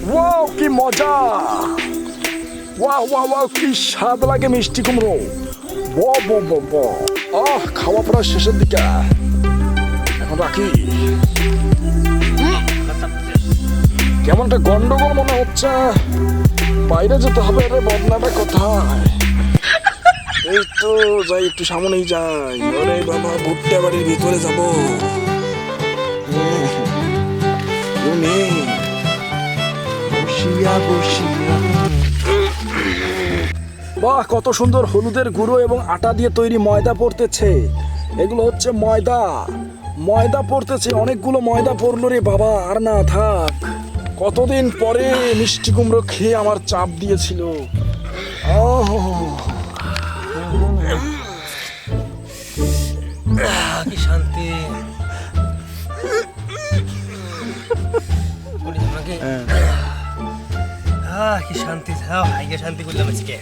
Wow কি মজা! Wow wow wow, কি স্বাদ লাগে মিষ্টি কুমড়ো! বাহ বাহ বাহ বাহ! খাওয়া প্রায় শেষের দিকে, এখন রাখি। কেমন একটা গন্ডগোল মনে হচ্ছে, বাইরে যেতে হবে। রে বদনাটা কোথায়? এই তো যাই, একটু সামনেই যাই। ওরে বাবা, ভুট্টা বাড়ির ভিতরে যাবো। বসিয়া বসিয়া, বাহ কত সুন্দর হলুদের গুঁড়ো এবং আটা দিয়ে তৈরি ময়দা পড়তেছে। এগুলো হচ্ছে ময়দা, ময়দা পড়তেছে। অনেকগুলো ময়দা পড়লো রে বাবা। আর না থাক, কতদিন পরে মিষ্টি কুমড়ো খেয়ে আমার চাপ দিয়েছিল। কি শান্তি! কি শান্তি! হাইকে শান্তি করলাম আজকে।